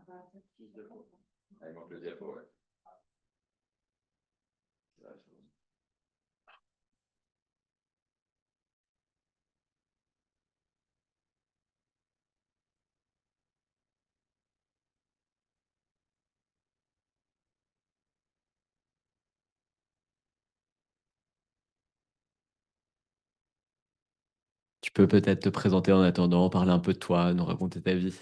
Ah, il manque le diapo, ouais. Tu peux peut-être te présenter en attendant, parler un peu de toi, nous raconter ta vie.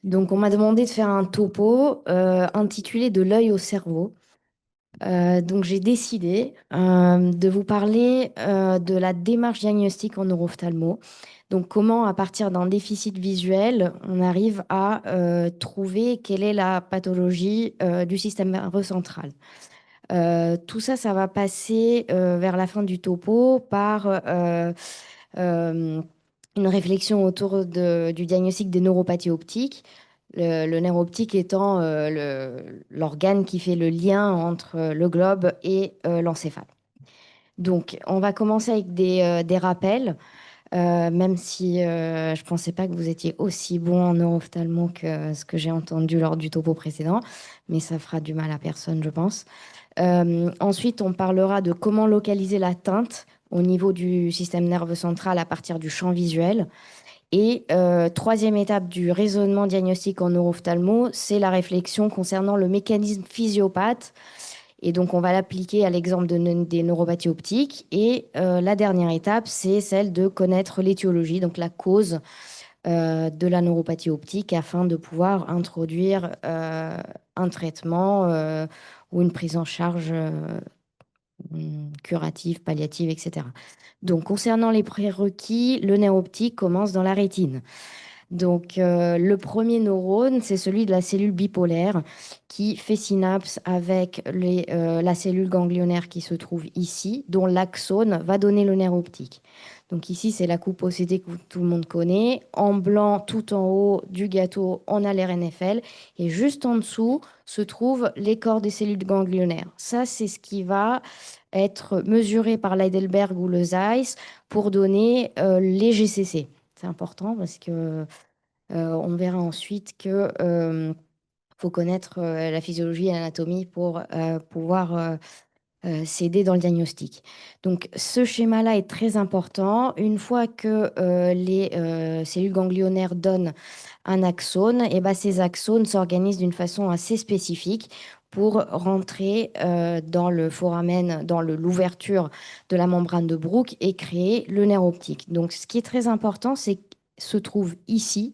Donc, on m'a demandé de faire un topo intitulé De l'œil au cerveau. Donc, j'ai décidé de vous parler de la démarche diagnostique en neuro-ophtalmo. Donc, comment, à partir d'un déficit visuel, on arrive à trouver quelle est la pathologie du système nerveux central. Tout ça, ça va passer vers la fin du topo par euh, une réflexion autour du diagnostic des neuropathies optiques. Le nerf optique étant l'organe qui fait le lien entre le globe et l'encéphale. Donc, on va commencer avec des rappels, même si je ne pensais pas que vous étiez aussi bon en neuro-ophtalmo que ce que j'ai entendu lors du topo précédent, mais ça fera du mal à personne, je pense. Ensuite, on parlera de comment localiser l'atteinte au niveau du système nerveux central à partir du champ visuel. Et troisième étape du raisonnement diagnostique en neuro-ophtalmo, c'est la réflexion concernant le mécanisme physiopathe. Et donc, on va l'appliquer à l'exemple des neuropathies optiques. Et la dernière étape, c'est celle de connaître l'étiologie, donc la cause de la neuropathie optique, afin de pouvoir introduire un traitement ou une prise en charge curative, palliative, etc. Donc, concernant les prérequis, le nerf optique commence dans la rétine. Donc, le premier neurone, c'est celui de la cellule bipolaire qui fait synapse avec la cellule ganglionnaire qui se trouve ici, dont l'axone va donner le nerf optique. Donc ici, c'est la coupe OCT que tout le monde connaît. En blanc, tout en haut du gâteau, on a l'RNFL. Et juste en dessous se trouvent les corps des cellules ganglionnaires. Ça, c'est ce qui va être mesuré par l'Heidelberg ou le Zeiss pour donner les GCC. C'est important parce que on verra ensuite que faut connaître la physiologie et l'anatomie pour pouvoir s'aider dans le diagnostic. Donc, ce schéma-là est très important. Une fois que les cellules ganglionnaires donnent un axone, et ben, ces axones s'organisent d'une façon assez spécifique pour rentrer dans le foramen, dans l'ouverture de la membrane de Brooke et créer le nerf optique. Donc, ce qui est très important, c'est que se trouve ici,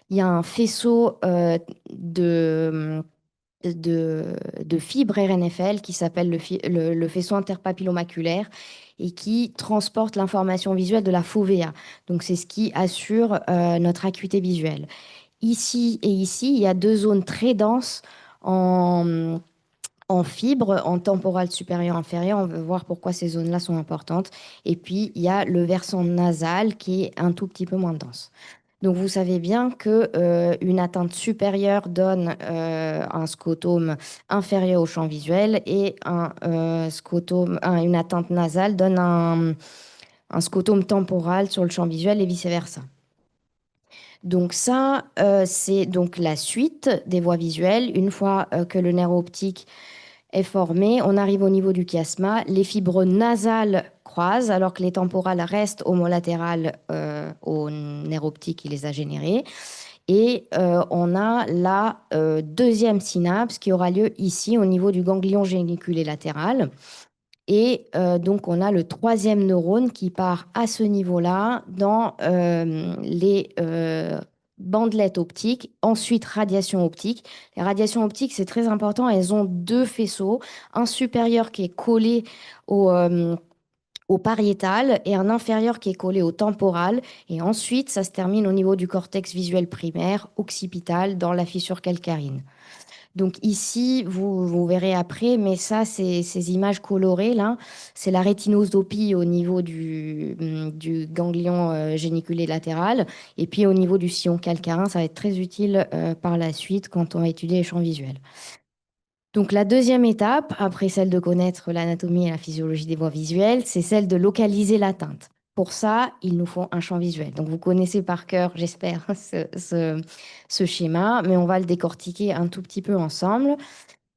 il y a un faisceau de, de fibres RNFL qui s'appelle le faisceau interpapillomaculaire et qui transporte l'information visuelle de la fovea. Donc, c'est ce qui assure notre acuité visuelle. Ici et ici, il y a deux zones très denses en fibres, en temporale supérieure et inférieure. On veut voir pourquoi ces zones-là sont importantes. Et puis, il y a le versant nasal qui est un tout petit peu moins dense. Donc, vous savez bien que une atteinte supérieure donne un scotome inférieur au champ visuel et une atteinte nasale donne un scotome temporal sur le champ visuel et vice-versa. Donc ça, c'est donc la suite des voies visuelles. Une fois que le nerf optique est formé, on arrive au niveau du chiasma. Les fibres nasales croisent alors que les temporales restent homolatérales au nerf optique qui les a générées. Et on a la deuxième synapse qui aura lieu ici au niveau du ganglion géniculé latéral. Et donc, on a le troisième neurone qui part à ce niveau-là dans les bandelettes optiques, ensuite radiation optique. Les radiations optiques, c'est très important, elles ont deux faisceaux, un supérieur qui est collé au pariétal et un inférieur qui est collé au temporal. Et ensuite, ça se termine au niveau du cortex visuel primaire, occipital, dans la fissure calcarine. Donc ici, vous verrez après, mais ça, ces images colorées là, c'est la rétinoscopie au niveau du ganglion géniculé latéral. Et puis au niveau du sillon calcarin, ça va être très utile par la suite quand on va étudier les champs visuels. Donc la deuxième étape, après celle de connaître l'anatomie et la physiologie des voies visuelles, c'est celle de localiser l'atteinte. Pour ça, il nous faut un champ visuel. Donc vous connaissez par cœur, j'espère, ce schéma, mais on va le décortiquer un tout petit peu ensemble.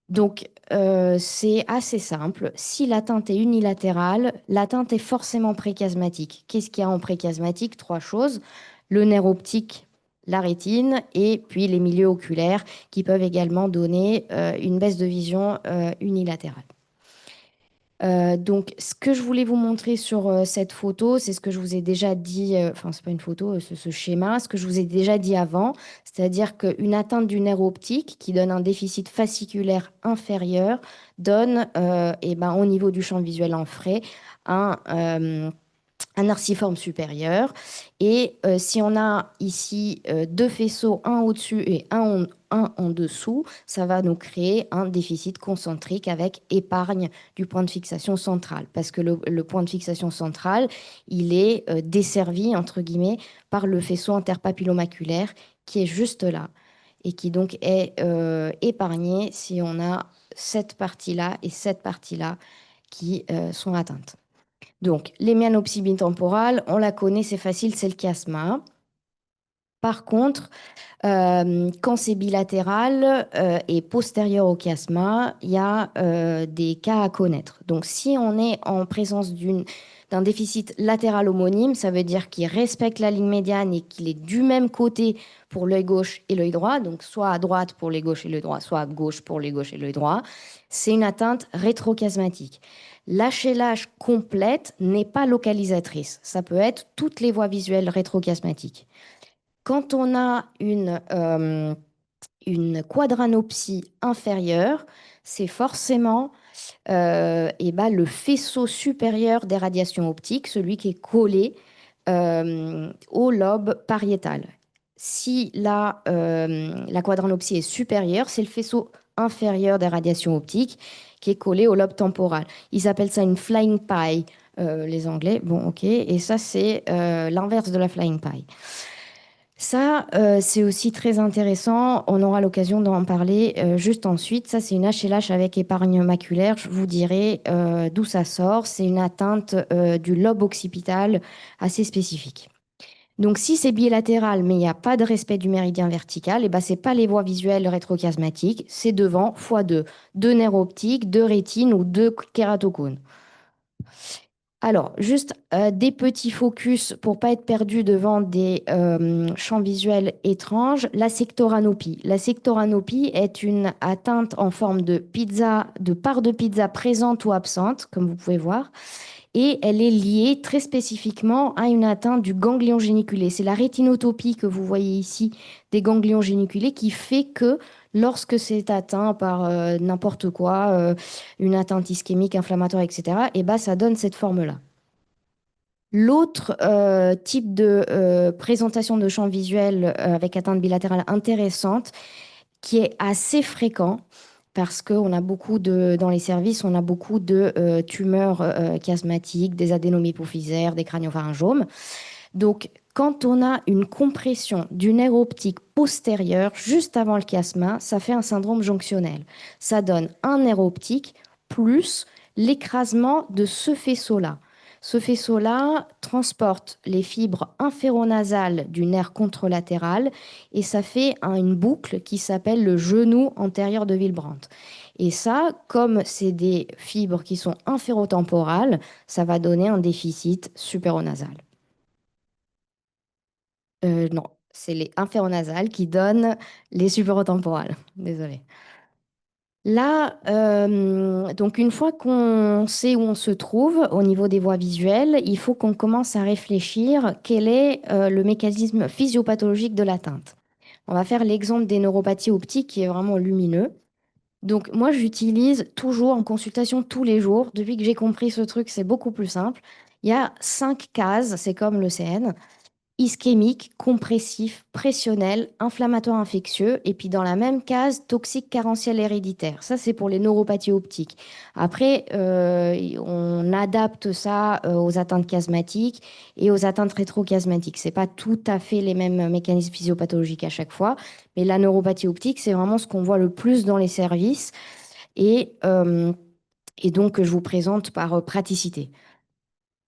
Donc c'est assez simple. Si l'atteinte est unilatérale, l'atteinte est forcément préchiasmatique. Qu'est-ce qu'il y a en préchiasmatique? Trois choses. Le nerf optique, la rétine et puis les milieux oculaires qui peuvent également donner une baisse de vision unilatérale. Donc, ce que je voulais vous montrer sur cette photo, c'est ce que je vous ai déjà dit, enfin, c'est pas une photo, ce schéma, ce que je vous ai déjà dit avant, c'est-à-dire qu'une atteinte du nerf optique qui donne un déficit fasciculaire inférieur donne, eh ben, au niveau du champ visuel en frais, un arciforme supérieur. Et si on a ici deux faisceaux, un au-dessus et un en dessous, ça va nous créer un déficit concentrique avec épargne du point de fixation central. Parce que le point de fixation central, il est desservi, entre guillemets, par le faisceau interpapillomaculaire qui est juste là et qui donc est épargné si on a cette partie-là et cette partie-là qui sont atteintes. Donc, l'hémianopsie bitemporale, on la connaît, c'est facile, c'est le chiasma. Par contre, quand c'est bilatéral et postérieur au chiasma, il y a des cas à connaître. Donc, si on est en présence d'un déficit latéral homonyme, ça veut dire qu'il respecte la ligne médiane et qu'il est du même côté pour l'œil gauche et l'œil droit, donc soit à droite pour l'œil gauche et l'œil droit, soit à gauche pour l'œil gauche et l'œil droit, c'est une atteinte rétrochiasmatique. L'HLH complète n'est pas localisatrice. Ça peut être toutes les voies visuelles rétrochiasmatiques. Quand on a une quadranopsie inférieure, c'est forcément le faisceau supérieur des radiations optiques, celui qui est collé au lobe pariétal. Si la quadranopsie est supérieure, c'est le faisceau inférieur des radiations optiques qui est collé au lobe temporal. Ils appellent ça une flying pie, les Anglais. Bon, ok. Et ça, c'est l'inverse de la flying pie. Ça, c'est aussi très intéressant. On aura l'occasion d'en parler juste ensuite. Ça, c'est une HLH avec épargne maculaire. Je vous dirai d'où ça sort. C'est une atteinte du lobe occipital assez spécifique. Donc, si c'est bilatéral, mais il n'y a pas de respect du méridien vertical, et ben, ce n'est pas les voies visuelles rétrochiasmatiques, c'est devant fois deux. Deux nerfs optiques, deux rétines ou deux kératocones. Alors, juste des petits focus pour pas être perdu devant des champs visuels étranges. La sectoranopie. La sectoranopie est une atteinte en forme de pizza, de part de pizza présente ou absente, comme vous pouvez voir. Et elle est liée très spécifiquement à une atteinte du ganglion géniculé. C'est la rétinotopie que vous voyez ici des ganglions géniculés qui fait que lorsque c'est atteint par n'importe quoi, une atteinte ischémique, inflammatoire, etc., et ben, ça donne cette forme-là. L'autre type de présentation de champ visuel avec atteinte bilatérale intéressante, qui est assez fréquent, parce qu'on a dans les services, on a beaucoup de tumeurs chiasmatiques, des adénomes hypophysaires, des craniopharyngiomes. Donc, quand on a une compression du nerf optique postérieur juste avant le chiasma, ça fait un syndrome jonctionnel. Ça donne un nerf optique plus l'écrasement de ce faisceau-là. Ce faisceau-là transporte les fibres inféronasales du nerf contralatéral et ça fait une boucle qui s'appelle le genou antérieur de Willebrand. Et ça, comme c'est des fibres qui sont inférotemporales, ça va donner un déficit supéronasal. Non, c'est les inféronasales qui donnent les supérotemporales. Désolée. Là, donc une fois qu'on sait où on se trouve au niveau des voies visuelles, il faut qu'on commence à réfléchir quel est le mécanisme physiopathologique de l'atteinte. On va faire l'exemple des neuropathies optiques qui est vraiment lumineux. Donc moi, j'utilise toujours en consultation tous les jours. Depuis que j'ai compris ce truc, c'est beaucoup plus simple. Il y a 5 cases, c'est comme le CN. ischémique, compressif, pressionnel, inflammatoire infectieux, et puis dans la même case, toxique carentiel héréditaire. Ça, c'est pour les neuropathies optiques. Après, on adapte ça aux atteintes chiasmatiques et aux atteintes rétrochiasmatiques. C'est pas tout à fait les mêmes mécanismes physiopathologiques à chaque fois, mais la neuropathie optique, c'est vraiment ce qu'on voit le plus dans les services. Et, euh, et donc, je vous présente par praticité.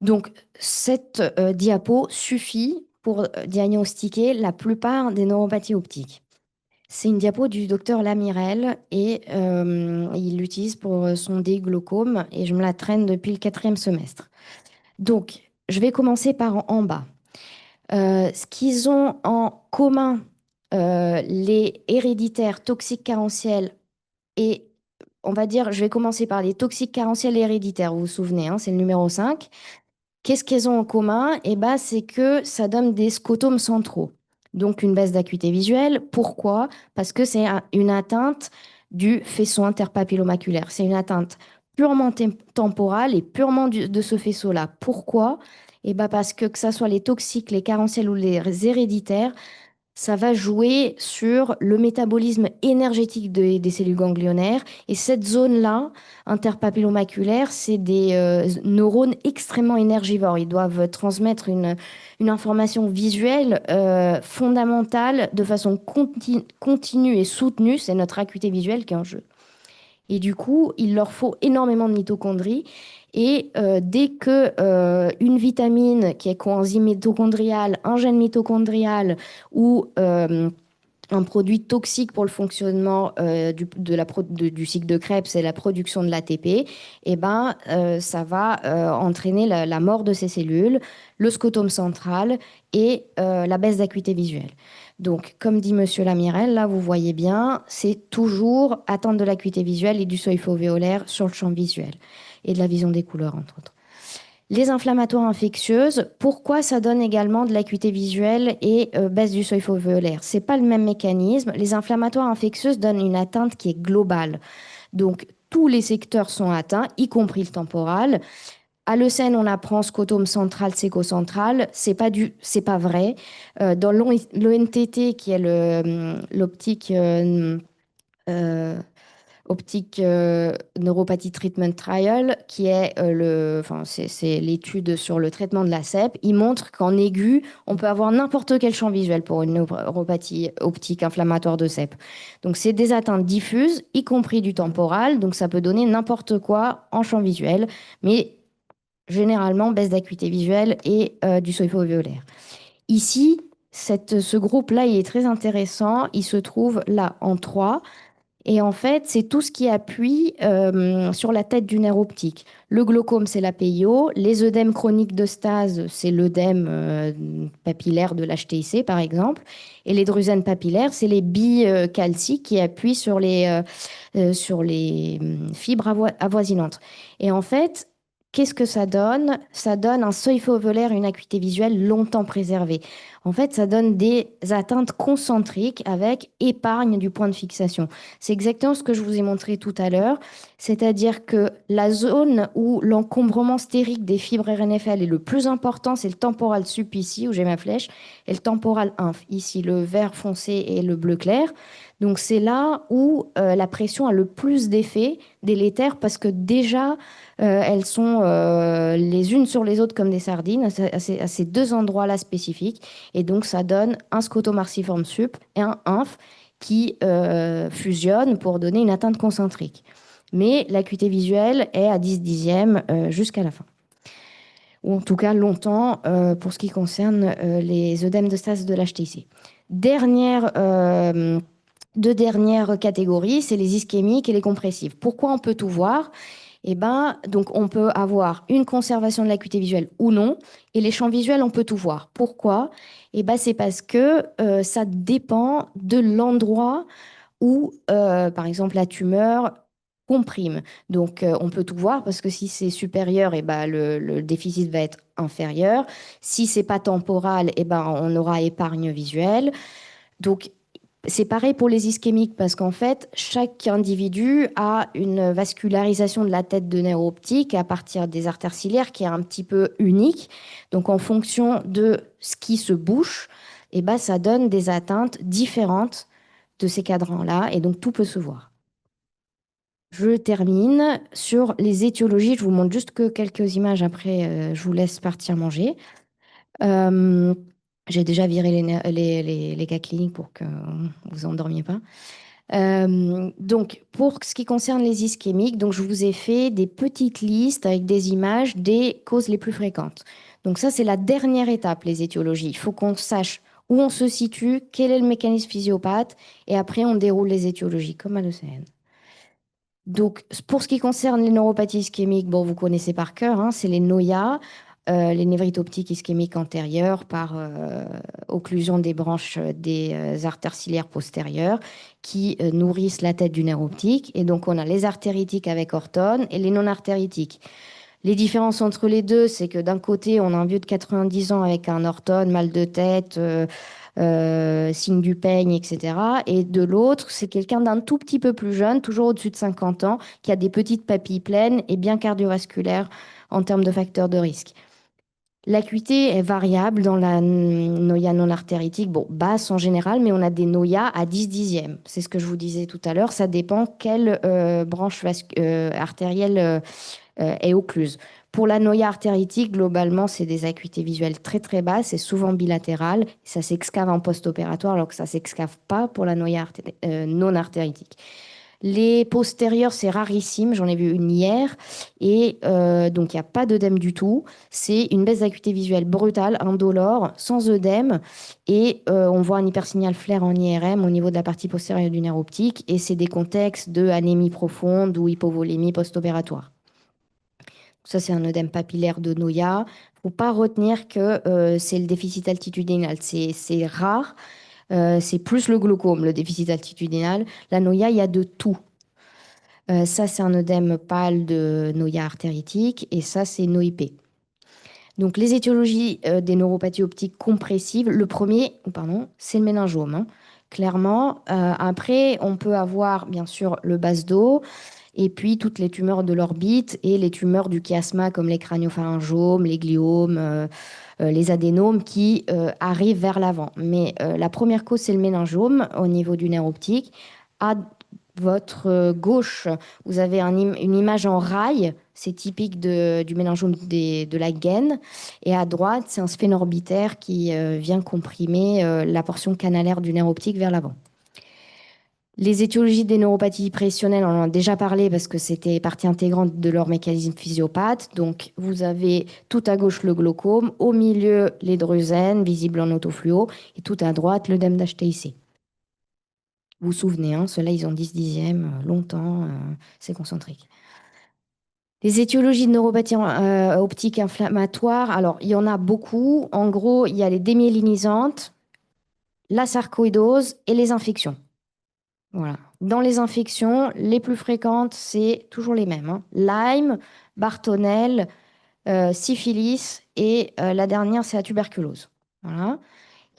Donc, cette diapo suffit pour diagnostiquer la plupart des neuropathies optiques. C'est une diapo du docteur Lamirel et il l'utilise pour sonder glaucome et je me la traîne depuis le 4e semestre. Donc, je vais commencer par en bas. Ce qu'ils ont en commun, les héréditaires toxiques carentiels et on va dire, je vais commencer par les toxiques carentiels et héréditaires, vous vous souvenez, hein, c'est le numéro 5. Qu'est-ce qu'elles ont en commun? Eh ben, c'est que ça donne des scotomes centraux, donc une baisse d'acuité visuelle. Pourquoi? Parce que c'est une atteinte du faisceau interpapillomaculaire. C'est une atteinte purement temporale et purement de ce faisceau-là. Pourquoi? Eh ben, parce que ça soit les toxiques, les carentiels ou les héréditaires, ça va jouer sur le métabolisme énergétique des cellules ganglionnaires. Et cette zone-là, interpapillomaculaire, c'est des neurones extrêmement énergivores. Ils doivent transmettre une information visuelle fondamentale de façon continue et soutenue. C'est notre acuité visuelle qui est en jeu. Et du coup, il leur faut énormément de mitochondries. Et dès que une vitamine qui est coenzyme mitochondrial, un gène mitochondrial ou un produit toxique pour le fonctionnement du cycle de Krebs, c'est la production de l'ATP, et ben, ça va entraîner la mort de ces cellules, le scotome central et la baisse d'acuité visuelle. Donc, comme dit Monsieur Lamirel, là, vous voyez bien, c'est toujours atteinte de l'acuité visuelle et du seuil fovéolaire sur le champ visuel et de la vision des couleurs, entre autres. Les inflammatoires infectieuses, pourquoi ça donne également de l'acuité visuelle et baisse du seuil fovéolaire? C'est pas le même mécanisme. Les inflammatoires infectieuses donnent une atteinte qui est globale. Donc, tous les secteurs sont atteints, y compris le temporal. À l'ECN, on apprend scotome central, sécocentral. C'est pas vrai. Dans l'ONTT, qui est l'optique optique neuropathie treatment trial, qui est c'est l'étude sur le traitement de la CEP. Il montre qu'en aigu, on peut avoir n'importe quel champ visuel pour une neuropathie optique inflammatoire de CEP. Donc, c'est des atteintes diffuses, y compris du temporal. Donc, ça peut donner n'importe quoi en champ visuel, mais généralement baisse d'acuité visuelle et du seuil fovéolaire. Ici, ce groupe-là, il est très intéressant. Il se trouve là en 3. Et en fait, c'est tout ce qui appuie sur la tête du nerf optique. Le glaucome, c'est la PIO. Les œdèmes chroniques de stase, c'est l'œdème papillaire de l'HTIC, par exemple. Et les drusènes papillaires, c'est les billes calciques qui appuient sur les fibres avoisinantes. Et en fait, qu'est-ce que ça donne? Ça donne un seuil fovéolaire et une acuité visuelle longtemps préservée. En fait, ça donne des atteintes concentriques avec épargne du point de fixation. C'est exactement ce que je vous ai montré tout à l'heure, c'est-à-dire que la zone où l'encombrement stérique des fibres RNFL est le plus important, c'est le temporal sup ici, où j'ai ma flèche, et le temporal inf, ici, le vert foncé et le bleu clair. Donc c'est là où la pression a le plus d'effets délétères parce que déjà, elles sont les unes sur les autres comme des sardines à ces deux endroits-là spécifiques. Et donc, ça donne un scotomarciforme sup et un inf qui fusionnent pour donner une atteinte concentrique. Mais l'acuité visuelle est à 10 dixièmes jusqu'à la fin. Ou en tout cas longtemps pour ce qui concerne les œdèmes de stase de l'HTC. Deux dernières catégories, c'est les ischémiques et les compressifs. Pourquoi on peut tout voir? Eh ben, donc on peut avoir une conservation de l'acuité visuelle ou non, et les champs visuels, on peut tout voir. Pourquoi? Eh ben, c'est parce que ça dépend de l'endroit où, par exemple, la tumeur comprime. Donc, on peut tout voir parce que si c'est supérieur, eh ben, le déficit va être inférieur. Si c'est pas temporal, eh ben, on aura épargne visuelle. Donc, C'est pareil pour les ischémiques parce qu'en fait, chaque individu a une vascularisation de la tête de nerf optique à partir des artères ciliaires qui est un petit peu unique. Donc, en fonction de ce qui se bouche, eh ben, ça donne des atteintes différentes de ces cadrans-là et donc tout peut se voir. Je termine sur les étiologies. Je vous montre juste que quelques images après, je vous laisse partir manger. Euh, j'ai déjà viré les cas cliniques pour que vous endormiez pas. Donc, pour ce qui concerne les ischémiques, donc je vous ai fait des petites listes avec des images des causes les plus fréquentes. Donc ça, c'est la dernière étape, les étiologies. Il faut qu'on sache où on se situe, quel est le mécanisme physiopathe, et après, on déroule les étiologies, comme à l'ECN. Donc, pour ce qui concerne les neuropathies ischémiques, bon, vous connaissez par cœur, hein, c'est les NOIA, les névrites optiques ischémiques antérieures par occlusion des branches des artères ciliaires postérieures qui nourrissent la tête du nerf optique. Et donc, on a les artéritiques avec ortone et les non-artéritiques. Les différences entre les deux, c'est que d'un côté, on a un vieux de 90 ans avec un ortone, mal de tête, signe du peigne, etc. Et de l'autre, c'est quelqu'un d'un tout petit peu plus jeune, toujours au-dessus de 50 ans, qui a des petites papilles pleines et bien cardiovasculaire en termes de facteurs de risque. L'acuité est variable dans la noia non artéritique, bon, basse en général, mais on a des noyas à 10 dixièmes. C'est ce que je vous disais tout à l'heure, ça dépend quelle branche artérielle est occluse. Pour la noia artéritique, globalement, c'est des acuités visuelles très très basses, c'est souvent bilatéral, ça s'excave en post-opératoire alors que ça ne s'excave pas pour la noia non artéritique. Les postérieurs, c'est rarissime, j'en ai vu une hier, et donc il n'y a pas d'œdème du tout. C'est une baisse d'acuité visuelle brutale, indolore, sans œdème, et on voit un hypersignal flair en IRM au niveau de la partie postérieure du nerf optique, et c'est des contextes de anémie profonde ou hypovolémie post-opératoire. Ça, c'est un œdème papillaire de Noya. Il ne faut pas retenir que c'est le déficit altitudinal. C'est rare. C'est plus le glaucome, le déficit altitudinal. La Noya, il y a de tout. Ça, c'est un œdème pâle de Noya artéritique. Et ça, c'est NOIP. Donc, les étiologies des neuropathies optiques compressives, le premier, pardon, c'est le méningiome, hein. Clairement. Après, on peut avoir, bien sûr, le base-dos et puis toutes les tumeurs de l'orbite et les tumeurs du chiasma comme les craniopharyngiomes, les gliomes, les adénomes qui arrivent vers l'avant. Mais la première cause, c'est le méningiome au niveau du nerf optique. À votre gauche, vous avez une image en rail, c'est typique du méningiome de la gaine. Et à droite, c'est un sphénorbitaire qui vient comprimer la portion canalaire du nerf optique vers l'avant. Les étiologies des neuropathies pressionnelles, on en a déjà parlé parce que c'était partie intégrante de leur mécanisme physiopathe. Donc, vous avez tout à gauche le glaucome, au milieu les drusènes, visibles en autofluo, et tout à droite l'œdème d'HTIC. Vous vous souvenez, hein, ceux-là, ils ont 10 dixièmes, longtemps, c'est concentrique. Les étiologies de neuropathie optique inflammatoire, alors il y en a beaucoup. En gros, il y a les démyélinisantes, la sarcoïdose et les infections. Voilà. Dans les infections, les plus fréquentes, c'est toujours les mêmes, hein. Lyme, Bartonelle, syphilis et la dernière, c'est la tuberculose. Voilà.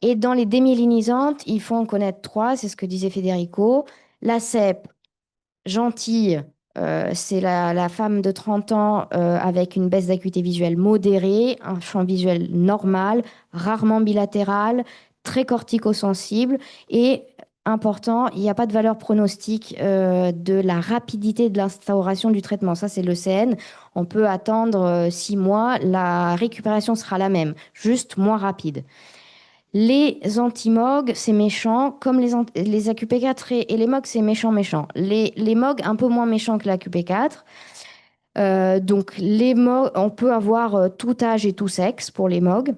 Et dans les démyélinisantes, il faut en connaître trois, c'est ce que disait Federico. La CEP, gentille, c'est la femme de 30 ans avec une baisse d'acuité visuelle modérée, un champ visuel normal, rarement bilatéral, très corticosensible et important, il n'y a pas de valeur pronostique de la rapidité de l'instauration du traitement. Ça, c'est le CN. On peut attendre 6 mois, la récupération sera la même, juste moins rapide. Les anti-MOG, c'est méchant, comme les AQP4 et les MOG, c'est méchant. Les MOG, un peu moins méchants que l'AQP4. Donc, les MOG, on peut avoir tout âge et tout sexe pour les MOG.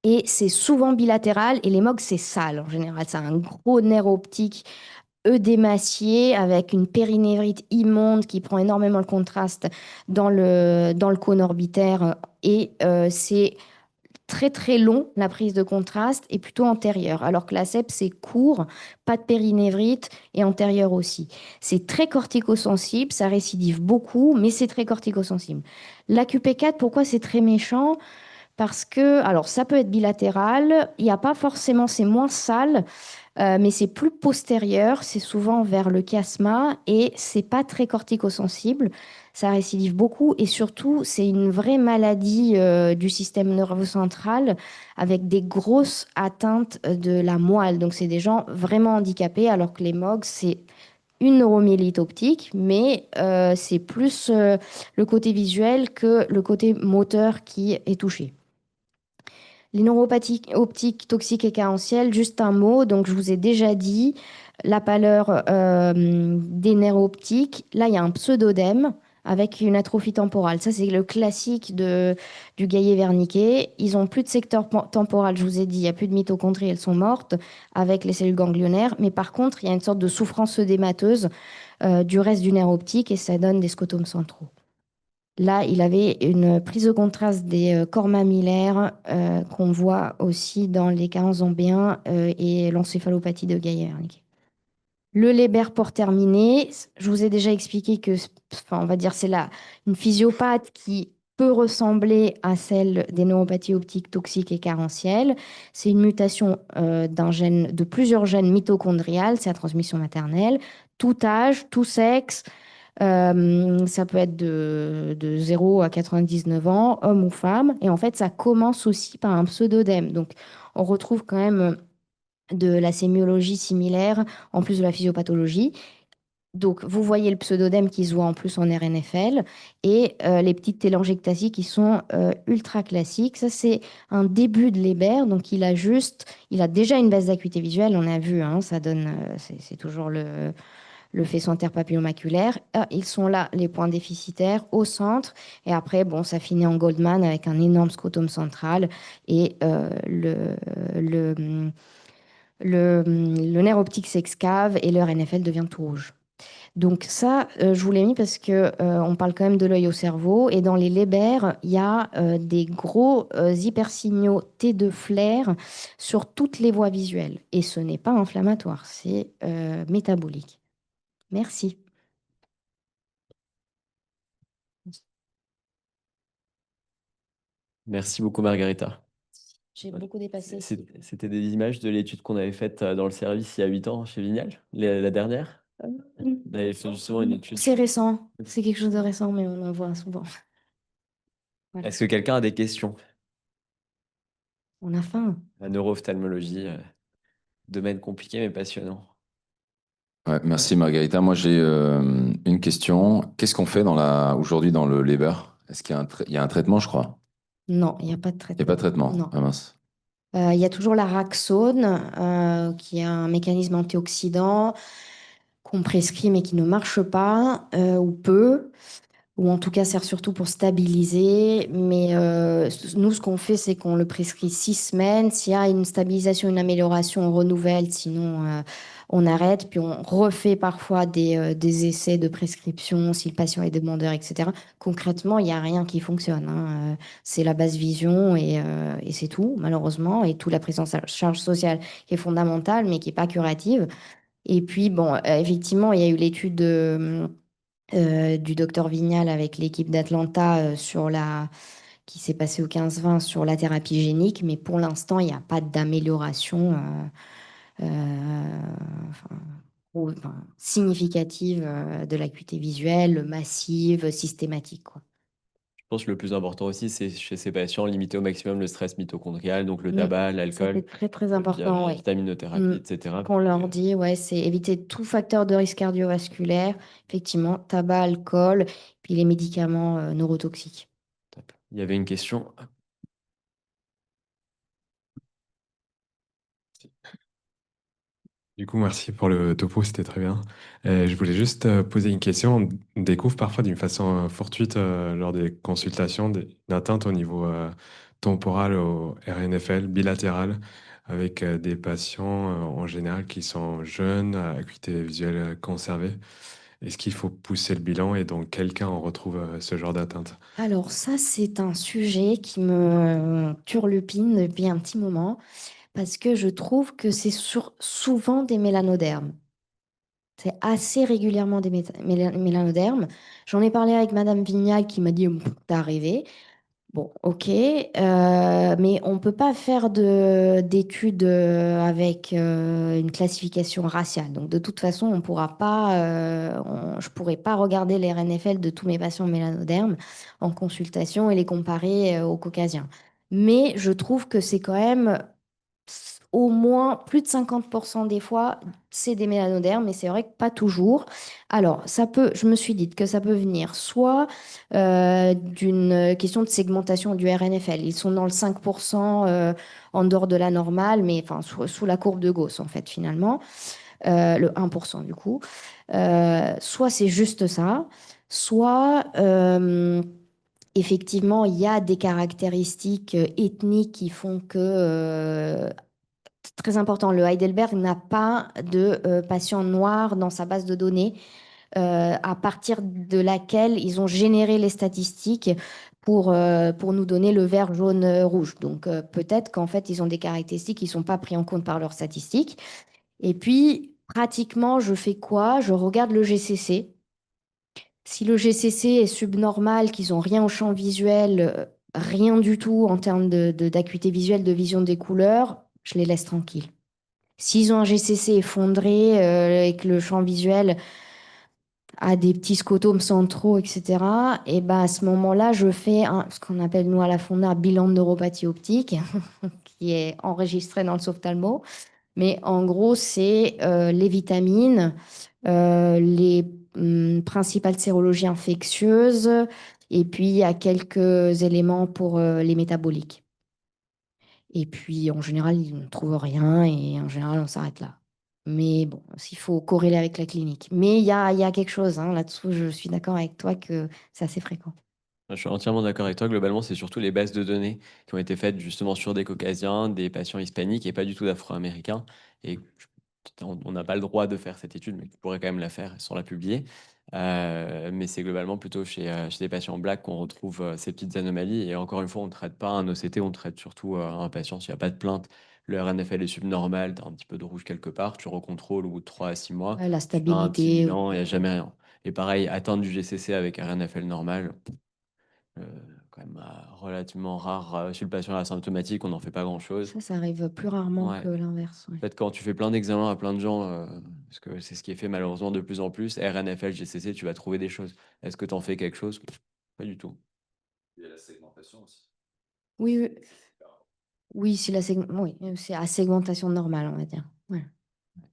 Et c'est souvent bilatéral. Et les MOG, c'est sale en général. C'est un gros nerf optique œdémacié avec une périnévrite immonde qui prend énormément le contraste dans le cône orbitaire. Et c'est très très long, la prise de contraste, est plutôt antérieure, alors que la CEP, c'est court, pas de périnévrite et antérieure aussi. C'est très corticosensible, ça récidive beaucoup, mais c'est très corticosensible. La QP4, pourquoi c'est très méchant? parce que, alors ça peut être bilatéral, il n'y a pas forcément, c'est moins sale, mais c'est plus postérieur, c'est souvent vers le chiasma et c'est pas très corticosensible. Ça récidive beaucoup et surtout, c'est une vraie maladie du système nerveux central avec des grosses atteintes de la moelle. Donc, c'est des gens vraiment handicapés, alors que les MOG, c'est une neuromyélite optique, mais c'est plus le côté visuel que le côté moteur qui est touché. Les neuropathies optiques toxiques et carentielles, juste un mot. Donc, je vous ai déjà dit la pâleur des nerfs optiques. Là, il y a un pseudodème avec une atrophie temporale. Ça, c'est le classique du Gaillet Wernicke. Ils ont plus de secteur temporal, je vous ai dit, il n'y a plus de mitochondries, elles sont mortes avec les cellules ganglionnaires. Mais par contre, il y a une sorte de souffrance œdémateuse du reste du nerf optique et ça donne des scotomes centraux. Là, il avait une prise de contraste des corps mammillaires qu'on voit aussi dans les carences zombien et l'encéphalopathie de Gaillard-Wernicke. Le Leber port terminé, je vous ai déjà expliqué que, enfin, on va dire, c'est là une physiopathe qui peut ressembler à celle des neuropathies optiques toxiques et carentielles. C'est une mutation d'un gène, de plusieurs gènes mitochondriales, c'est la transmission maternelle, tout âge, tout sexe, ça peut être de 0 à 99 ans, homme ou femme. Et en fait, ça commence aussi par un pseudodème. Donc, on retrouve quand même de la sémiologie similaire en plus de la physiopathologie. Donc, vous voyez le pseudodème qui se voit en plus en RNFL et les petites télangiectasies qui sont ultra classiques. Ça, c'est un début de Leber. Donc, il a déjà une baisse d'acuité visuelle, on a vu, hein, ça donne, c'est toujours le faisceau interpapillomaculaire. Ah, ils sont là, les points déficitaires, au centre. Et après, bon, ça finit en Goldman avec un énorme scrotum central et le nerf optique s'excave et leur NFL devient tout rouge. Donc ça, je vous l'ai mis parce que on parle quand même de l'œil au cerveau. Et dans les lébères, il y a des gros hypersignaux T2 flair sur toutes les voies visuelles. Et ce n'est pas inflammatoire, c'est métabolique. Merci. Merci beaucoup, Margarita. J'ai beaucoup dépassé. C'était des images de l'étude qu'on avait faite dans le service il y a 8 ans chez Vignal, la dernière. On avait fait justement une étude. C'est récent, c'est quelque chose de récent, mais on en voit souvent. Voilà. Est-ce que quelqu'un a des questions? On a faim. La neuro-ophtalmologie, domaine compliqué mais passionnant. Ouais, merci Margarita. Moi j'ai une question. Qu'est-ce qu'on fait aujourd'hui dans le Leber? Est-ce qu'il y a il y a un traitement, je crois? Non, il n'y a pas de Il n'y traitement. a pas de traitement. Non. Ah mince. Il y a toujours la Raxone, qui est un mécanisme antioxydant qu'on prescrit mais qui ne marche pas, ou peu, ou en tout cas sert surtout pour stabiliser. Mais nous, ce qu'on fait, c'est qu'on le prescrit 6 semaines. S'il y a une stabilisation, une amélioration, on renouvelle. Sinon, on arrête. Puis on refait parfois des essais de prescription si le patient est demandeur, etc. Concrètement, il n'y a rien qui fonctionne, hein. C'est la basse vision et c'est tout, malheureusement. Et toute la prise en charge sociale qui est fondamentale, mais qui n'est pas curative. Et puis, bon, effectivement, il y a eu l'étude du docteur Vignal avec l'équipe d'Atlanta qui s'est passée au 15-20 sur la thérapie génique, mais pour l'instant, il n'y a pas d'amélioration enfin, significative de l'acuité visuelle, massive, systématique, quoi. Je pense que le plus important aussi, c'est chez ces patients, limiter au maximum le stress mitochondrial, donc le Mm. tabac, Ça, l'alcool, c'est très, très via important, la ouais. vitaminothérapie, etc. Qu'on leur dit, ouais, c'est éviter tout facteur de risque cardiovasculaire, effectivement, tabac, alcool, puis les médicaments neurotoxiques. Top. Il y avait une question. Du coup, merci pour le topo, c'était très bien. Je voulais juste poser une question. On découvre parfois d'une façon fortuite lors des consultations une atteinte au niveau temporal au RNFL bilatéral avec des patients en général qui sont jeunes, à acuité visuelle conservée. Est-ce qu'il faut pousser le bilan et dans quel cas on retrouve ce genre d'atteinte? Alors ça, c'est un sujet qui me turlupine depuis un petit moment parce que je trouve que c'est souvent des mélanodermes. C'est assez régulièrement des mélanodermes. J'en ai parlé avec Madame Vignal qui m'a dit, t'as rêvé. Bon, ok, mais on ne peut pas faire d'études avec une classification raciale. Donc, de toute façon, on pourra pas, je ne pourrai pas regarder les RNFL de tous mes patients mélanodermes en consultation et les comparer aux caucasiens. Mais je trouve que c'est quand même au moins plus de 50% des fois, c'est des mélanodermes, mais c'est vrai que pas toujours. Alors, ça peut, je me suis dit que ça peut venir soit d'une question de segmentation du RNFL. Ils sont dans le 5% en dehors de la normale, mais enfin, sous la courbe de Gauss, en fait, finalement, le 1% du coup. Soit c'est juste ça, soit effectivement, il y a des caractéristiques ethniques qui font que très important, le Heidelberg n'a pas de patients noirs dans sa base de données, à partir de laquelle ils ont généré les statistiques pour nous donner le vert, jaune, rouge. Donc peut-être qu'en fait, ils ont des caractéristiques qui ne sont pas prises en compte par leurs statistiques. Et puis, pratiquement, je fais quoi? Je regarde le GCC. Si le GCC est subnormal, qu'ils n'ont rien au champ visuel, rien du tout en termes d'acuité visuelle, de vision des couleurs, je les laisse tranquilles. S'ils ont un GCC effondré et que le champ visuel a des petits scotomes centraux, etc., et ben à ce moment-là, je fais ce qu'on appelle, nous, à la Fonda, un bilan de neuropathie optique, qui est enregistré dans le Softalmo. Mais en gros, c'est les vitamines, les principales sérologies infectieuses, et puis il y a quelques éléments pour les métaboliques. Et puis, en général, ils ne trouvent rien et en général, on s'arrête là. Mais bon, s'il faut corréler avec la clinique. Mais il y a quelque chose hein, là-dessous, je suis d'accord avec toi que c'est assez fréquent. Je suis entièrement d'accord avec toi. Globalement, c'est surtout les bases de données qui ont été faites justement sur des caucasiens, des patients hispaniques et pas du tout d'afro-américains. Et on n'a pas le droit de faire cette étude, mais tu pourrais quand même la faire sans la publier. Mais c'est globalement plutôt chez des patients blacks qu'on retrouve ces petites anomalies. Et encore une fois, on ne traite pas un OCT, on traite surtout un patient. S'il n'y a pas de plainte, le RNFL est subnormal, tu as un petit peu de rouge quelque part, tu recontrôles au bout de 3 à 6 mois, Ouais, la tu fais un petit stabilité. bilan, il n'y a jamais rien. Et pareil, atteinte du GCC avec un RNFL normal, euh, quand même relativement rare chez le patient asymptomatique, on n'en fait pas grand-chose. Ça arrive plus rarement Ouais. que l'inverse. Ouais. En fait, quand tu fais plein d'examens à plein de gens, parce que c'est ce qui est fait malheureusement de plus en plus, RNFL, GCC, tu vas trouver des choses. Est-ce que tu en fais quelque chose? Pas du tout. Il y a la segmentation aussi. Oui, oui, oui, oui, c'est à segmentation normale, on va dire. Ouais.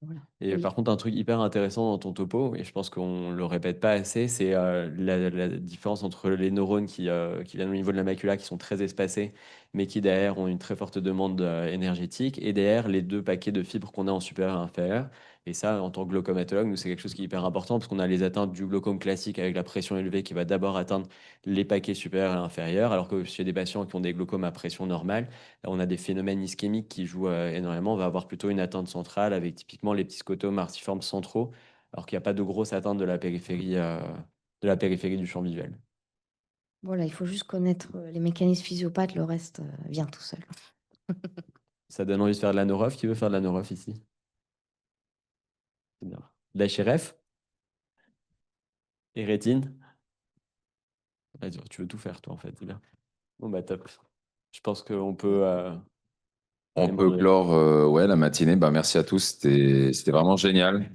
Voilà. Et Oui. par contre, un truc hyper intéressant dans ton topo, et je pense qu'on le répète pas assez, c'est la différence entre les neurones qui viennent au niveau de la macula, qui sont très espacés, mais qui derrière ont une très forte demande énergétique, et derrière les deux paquets de fibres qu'on a en supérieur et inférieur. Et ça, en tant que glaucomatologue, nous, c'est quelque chose qui est hyper important, parce qu'on a les atteintes du glaucome classique avec la pression élevée qui va d'abord atteindre les paquets supérieurs et inférieurs, alors que chez des patients qui ont des glaucomes à pression normale, on a des phénomènes ischémiques qui jouent énormément. On va avoir plutôt une atteinte centrale avec typiquement les petits scotomes artiformes centraux, alors qu'il n'y a pas de grosse atteinte de la périphérie du champ visuel. Voilà, il faut juste connaître les mécanismes physiopathes, le reste vient tout seul. Ça donne envie de faire de la neuroph. Qui veut faire de la neuroph ici? C'est bien. De la HRF et rétine? Vas-y, tu veux tout faire, toi, en fait. C'est bien. Bon, bah, top. Je pense qu'on peut On peut démarrer. clore ouais, la matinée. Bah, merci à tous. C'était vraiment génial.